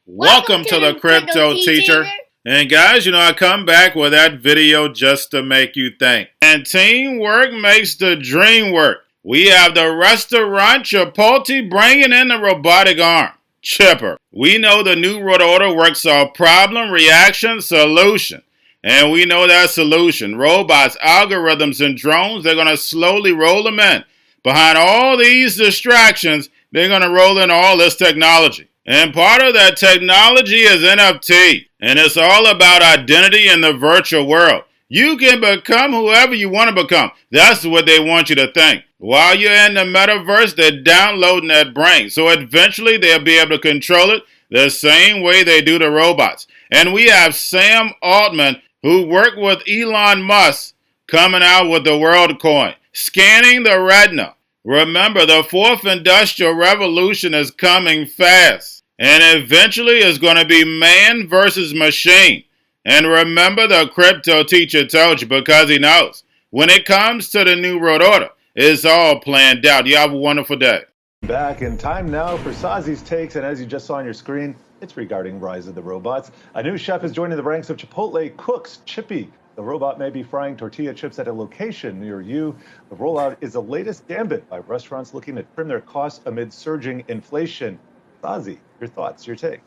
Welcome to the Crypto Teacher. And guys, I come back with that video just to make you think. And teamwork makes the dream work. We have the restaurant Chipotle bringing in the robotic arm, Chipper. We know the new world order works off problem, reaction, solution. And we know that solution. Robots, algorithms, and drones, they're going to slowly roll them in. Behind all these distractions, they're going to roll in all this technology. And part of that technology is NFT. And it's all about identity in the virtual world. You can become whoever you want to become. That's what they want you to think. While you're in the metaverse, they're downloading that brain. So eventually they'll be able to control it the same way they do the robots. And we have Sam Altman, who worked with Elon Musk, coming out with the WorldCoin, scanning the retina. Remember, the fourth industrial revolution is coming fast. And eventually it's going to be man versus machine. And remember, the crypto teacher told you because he knows. When it comes to the new world order, it's all planned out. You have a wonderful day. Back in time now for Sazi's takes, and as you just saw on your screen, it's regarding Rise of the Robots. A new chef is joining the ranks of Chipotle cooks, Chippy. The robot may be frying tortilla chips at a location near you. The rollout is the latest gambit by restaurants looking to trim their costs amid surging inflation. Sazi, your thoughts, your take.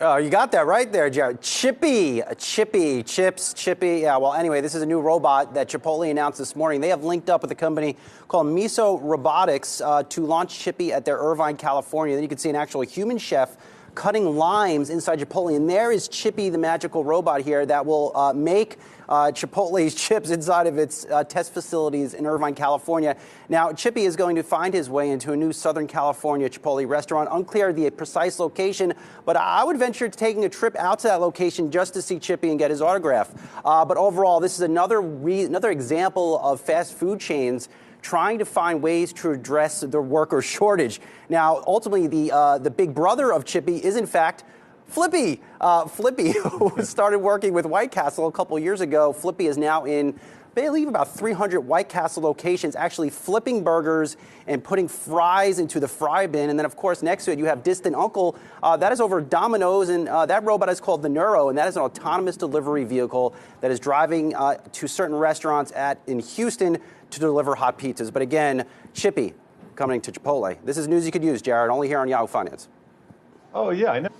Oh, you got that right there, Jared. Chippy, chips, Chippy. Yeah, well, anyway, this is a new robot that Chipotle announced this morning. They have linked up with a company called Miso Robotics to launch Chippy at their Irvine, California. Then you can see an actual human chef cutting limes inside Chipotle. And there is Chippy, the magical robot here that will make Chipotle's chips inside of its test facilities in Irvine, California. Now, Chippy is going to find his way into a new Southern California Chipotle restaurant. Unclear the precise location, but I would venture to taking a trip out to that location just to see Chippy and get his autograph. But overall, this is another example of fast food chains trying to find ways to address the worker shortage. Now, ultimately, the big brother of Chippy is, in fact, Flippy. Flippy, who started working with White Castle a couple years ago. Flippy is now in, I believe, about 300 White Castle locations, actually flipping burgers and putting fries into the fry bin. And then, of course, next to it, you have Distant Uncle. That is over Domino's, and that robot is called the Neuro, and that is an autonomous delivery vehicle that is driving to certain restaurants in Houston to deliver hot pizzas. But again, Chippy coming to Chipotle. This is news you could use, Jared, only here on Yahoo Finance. Oh, yeah, I know.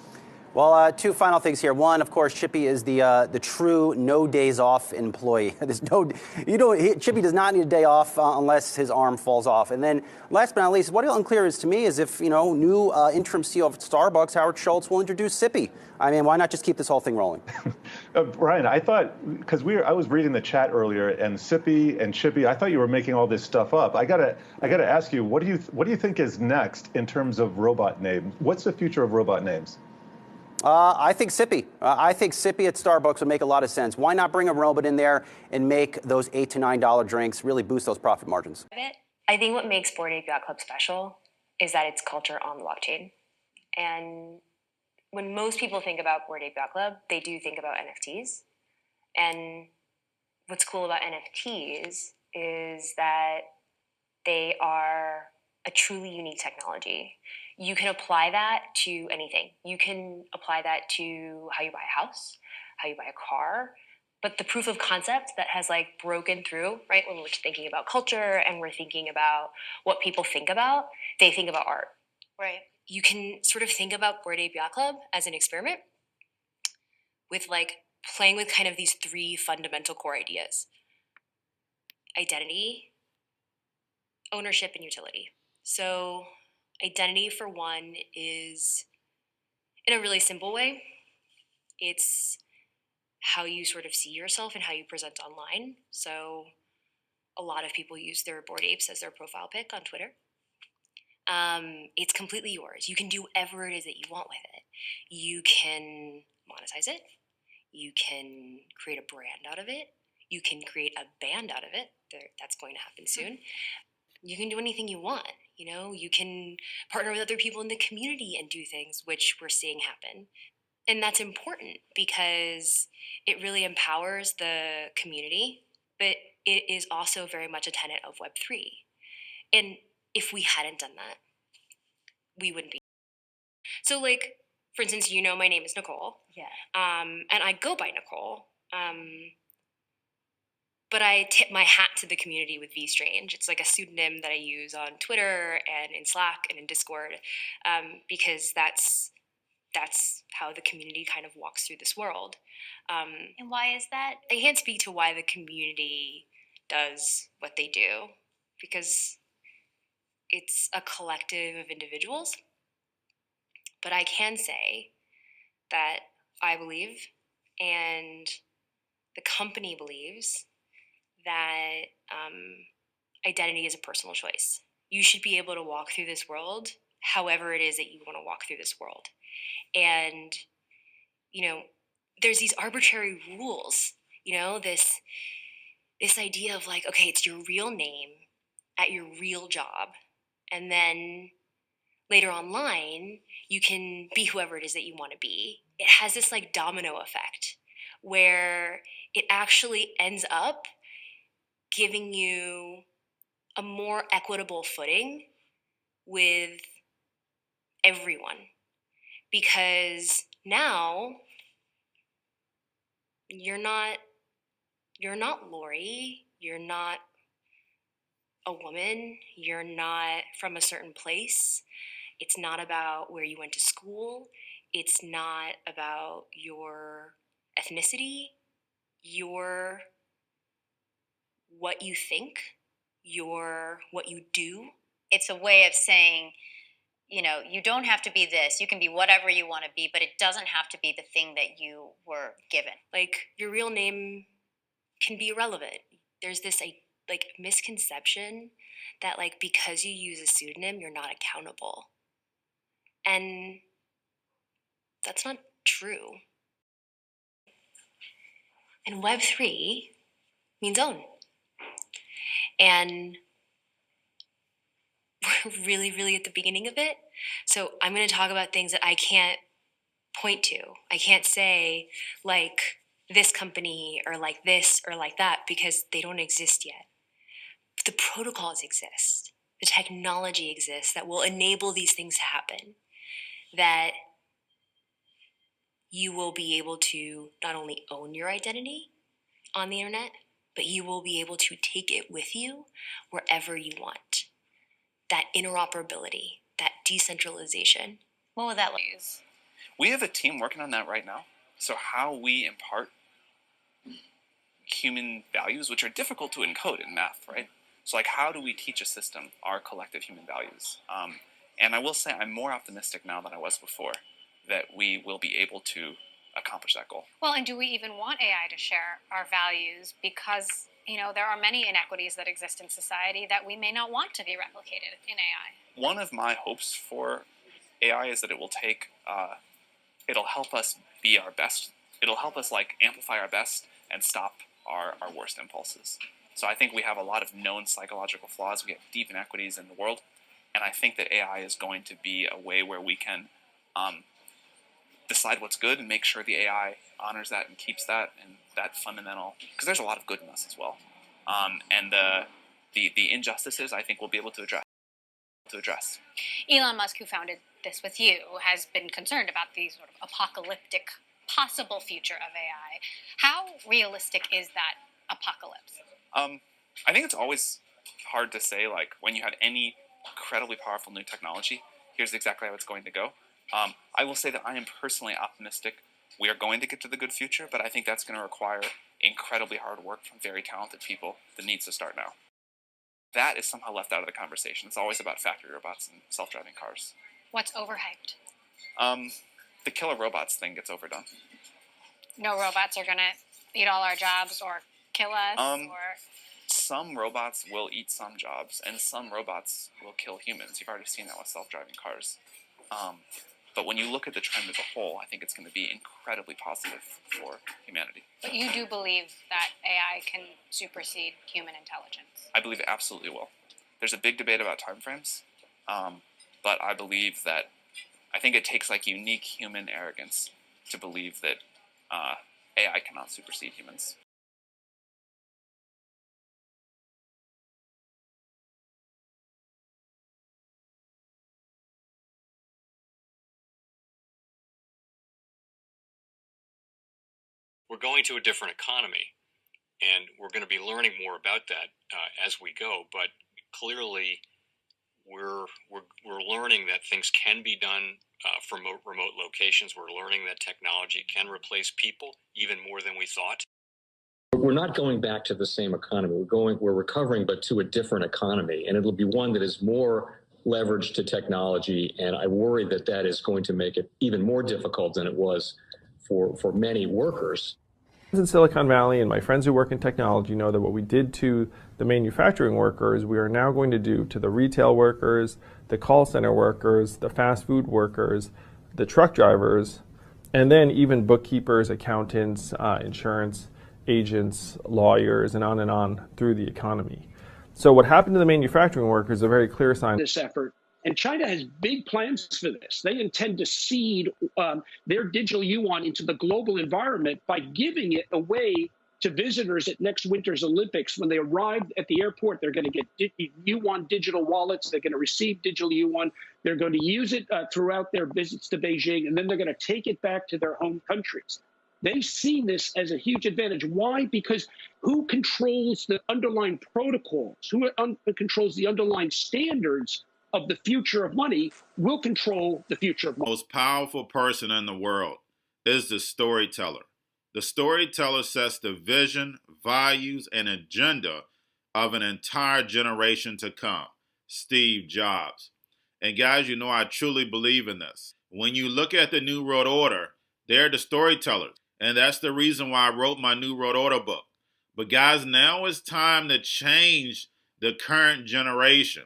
Well, two final things here. One, of course, Chippy is the true no days off employee. Chippy does not need a day off unless his arm falls off. And then, last but not least, what is unclear is to me is if new interim CEO of Starbucks, Howard Schultz, will introduce Sippy. I mean, why not just keep this whole thing rolling? Brian, I thought because I was reading the chat earlier, and Sippy and Chippy, I thought you were making all this stuff up. I gotta ask you, what do you think is next in terms of robot names? What's the future of robot names? I think Sippy. I think Sippy at Starbucks would make a lot of sense. Why not bring a robot in there and make those $8 to $9 drinks, really boost those profit margins? I think what makes Bored Ape Yacht Club special is that it's culture on the blockchain. And when most people think about Bored Ape Yacht Club, they do think about NFTs. And what's cool about NFTs is that they are a truly unique technology. You can apply that to anything. You can apply that to how you buy a house, how you buy a car. But the proof of concept that has broken through, right, when we're thinking about culture and we're thinking about what people think about, they think about art. Right. You can sort of think about Bored Ape Yacht Club as an experiment with playing with kind of these three fundamental core ideas: identity, ownership, and utility. So identity, for one, is, in a really simple way, it's how you sort of see yourself and how you present online. So a lot of people use their Bored Apes as their profile pic on Twitter. It's completely yours. You can do whatever it is that you want with it. You can monetize it. You can create a brand out of it. You can create a band out of it. That's going to happen soon. You can do anything you want. You can partner with other people in the community and do things, which we're seeing happen. And that's important because it really empowers the community, but it is also very much a tenet of Web3. And if we hadn't done that, we wouldn't be. So for instance, my name is Nicole. Yeah. And I go by Nicole. But I tip my hat to the community with VStrange. It's like a pseudonym that I use on Twitter and in Slack and in Discord, because that's how the community kind of walks through this world. And why is that? I can't speak to why the community does what they do, because it's a collective of individuals. But I can say that I believe, and the company believes, that identity is a personal choice. You should be able to walk through this world however it is that you want to walk through this world. And, there's these arbitrary rules, this idea of like, okay, it's your real name at your real job. And then later online, you can be whoever it is that you want to be. It has this like domino effect where it actually ends up giving you a more equitable footing with everyone. Because now you're not Lori, you're not a woman, you're not from a certain place. It's not about where you went to school. It's not about your ethnicity. You're what you think. You're what you do. It's a way of saying, you don't have to be this. You can be whatever you want to be, but it doesn't have to be the thing that you were given. Like, your real name can be irrelevant. There's this misconception that because you use a pseudonym, you're not accountable. And that's not true. And Web3 means own. And we're really, really at the beginning of it. So I'm going to talk about things that I can't point to. I can't say like this company or like this or like that, because they don't exist yet. The protocols exist. The technology exists that will enable these things to happen. That you will be able to not only own your identity on the internet, but you will be able to take it with you wherever you want. That interoperability, that decentralization. What would that look? We have a team working on that right now. So how we impart human values, which are difficult to encode in math, right? So how do we teach a system our collective human values? And I will say I'm more optimistic now than I was before that we will be able to accomplish that goal. Well, and do we even want AI to share our values? Because, there are many inequities that exist in society that we may not want to be replicated in AI. One of my hopes for AI is that it will it'll help us be our best. It'll help us amplify our best and stop our worst impulses. So I think we have a lot of known psychological flaws. We have deep inequities in the world. And I think that AI is going to be a way where we can decide what's good and make sure the AI honors that and keeps that and that fundamental, because there's a lot of good in us as well. And the injustices I think we'll be able to address. Elon Musk, who founded this with you, has been concerned about the sort of apocalyptic possible future of AI. How realistic is that apocalypse? I think it's always hard to say, when you have any incredibly powerful new technology, here's exactly how it's going to go. I will say that I am personally optimistic we are going to get to the good future, but I think that's going to require incredibly hard work from very talented people that needs to start now. That is somehow left out of the conversation. It's always about factory robots and self-driving cars. What's overhyped? The killer robots thing gets overdone. No robots are going to eat all our jobs or kill us? Some robots will eat some jobs, and some robots will kill humans. You've already seen that with self-driving cars. But when you look at the trend as a whole, I think it's going to be incredibly positive for humanity. But you do believe that AI can supersede human intelligence? I believe it absolutely will. There's a big debate about timeframes, but I believe that I think it takes unique human arrogance to believe that AI cannot supersede humans. we're going to a different economy, and we're going to be learning more about that as we go. But clearly, we're learning that things can be done from remote locations. We're learning that technology can replace people even more than we thought. We're not going back to the same economy. We're recovering, but to a different economy, and it'll be one that is more leveraged to technology. And I worry that that is going to make it even more difficult than it was for many workers. In Silicon Valley, and my friends who work in technology know that what we did to the manufacturing workers, we are now going to do to the retail workers, the call center workers, the fast food workers, the truck drivers, and then even bookkeepers, accountants, insurance agents, lawyers, and on through the economy. So what happened to the manufacturing workers is a very clear sign. This effort. And China has big plans for this. They intend to seed their digital yuan into the global environment by giving it away to visitors at next winter's Olympics. When they arrive at the airport, they're going to get yuan digital wallets. They're going to receive digital yuan. They're going to use it throughout their visits to Beijing, and then they're going to take it back to their home countries. They see this as a huge advantage. Why? Because who controls the underlying protocols, who controls the underlying standards of the future of money will control the future of money. The most powerful person in the world is the storyteller. The storyteller sets the vision, values, and agenda of an entire generation to come. Steve Jobs. And guys, you know I truly believe in this. When you look at the New World Order, they're the storytellers. And that's the reason why I wrote my New World Order book. But guys, now it's time to change the current generation.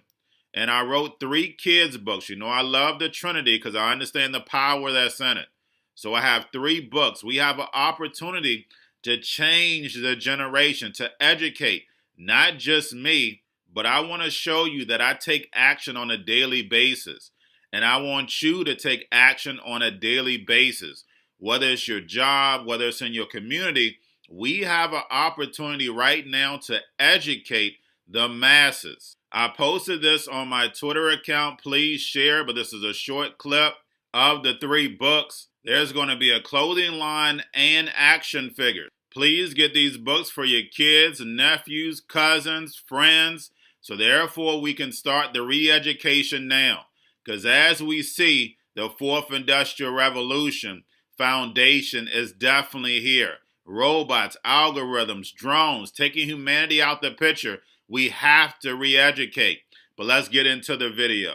And I wrote 3 kids' books. You know, I love the Trinity because I understand the power that's in it. So I have 3 books. We have an opportunity to change the generation, to educate, not just me, but I want to show you that I take action on a daily basis. And I want you to take action on a daily basis. Whether it's your job, whether it's in your community, we have an opportunity right now to educate the masses. I posted this on my Twitter account. Please share, but this is a short clip of the 3 books. There's going to be a clothing line and action figures. Please get these books for your kids, nephews, cousins, friends, so therefore we can start the re-education now. Because as we see, the 4th Industrial Revolution foundation is definitely here. Robots, algorithms, drones, taking humanity out the picture. We have to re-educate. But let's get into the video.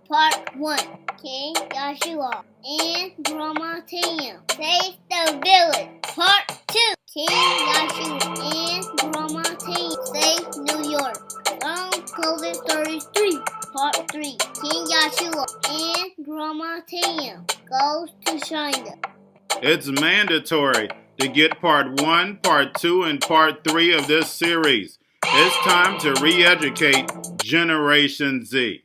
Part 1. King Joshua and Grandma Tam save the village. Part 2. King Joshua and Grandma Tam save New York. From COVID Stories 3. Part 3. King Joshua and Grandma Tam goes to China. It's mandatory to get part 1, part 2, and part 3 of this series. It's time to re-educate Generation Z.